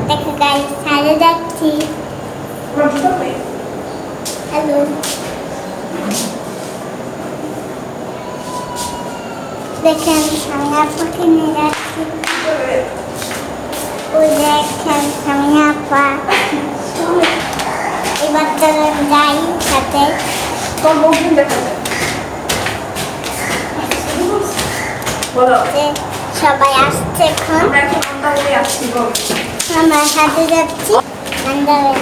দেখো গাইস ছাদে যাচ্ছি। হ্যালো দেখেন সামিয়া পাখি নিয়ে যাচ্ছি। ওই দেখেন সামিয়া আপা। এবার চলে যাই সাথে। তোর বন্ধু দেখা যায় বলো যে সবাই আসছে এখন। আমরা এখন আন্দাজে আসছি বল আমরা সাথে যাচ্ছি আন্দারে।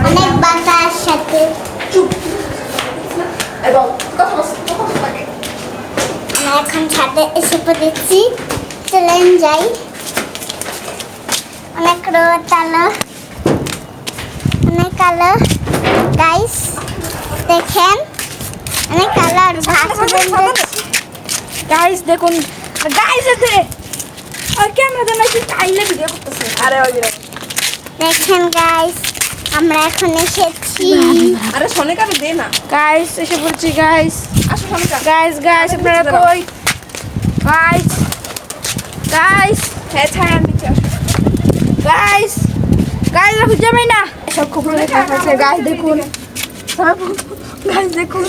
অনেক বাতাস সাথে এবং কথা লাগে আমরা এখন ছাদে এসে পড়েছি। চলেন যাই। অনেক রোদ আলো, অনেক আলো গাইস দেখেন, অনেক আলো আর ভাসা গাইস দেখুন গাইস এতে আর ক্যামেরা দেন নাকি আইলে ভিডিও করতেছে আরে ওই দেখেন গাইস আমরা এখন এসেছি। আরে সোনিকারে দে না গাইস এসে পড়ছি গাইস আসো সোনিকা গাইস গাইস আপনারা কই গাইস গাইস হ্যাঁ ছায়া নিচে আসো গাইস গাইস খুঁজে পাই না সব খবর দেখা আছে গাইস দেখুন গাইস দেখুন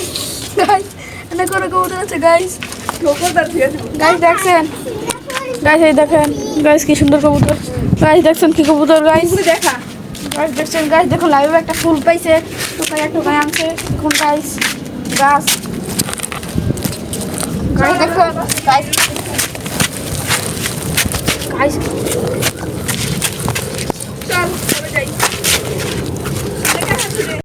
গাইস এনে করে কবুতর আছে গাইস লোকদার দিয়ে দিব গাইস দেখছেন গাইস এই দেখেন গাইস কি সুন্দর কবুতর গাইস দেখছেন কি কবুতর গাইস তুমি দেখা গাইস দেখছেন গাইস দেখুন লাইভে একটা ফুল পাইছে টোকায় টোকায় আনছে দেখুন গাইস গাছ গাইস দেখুন গাইস গাইস চল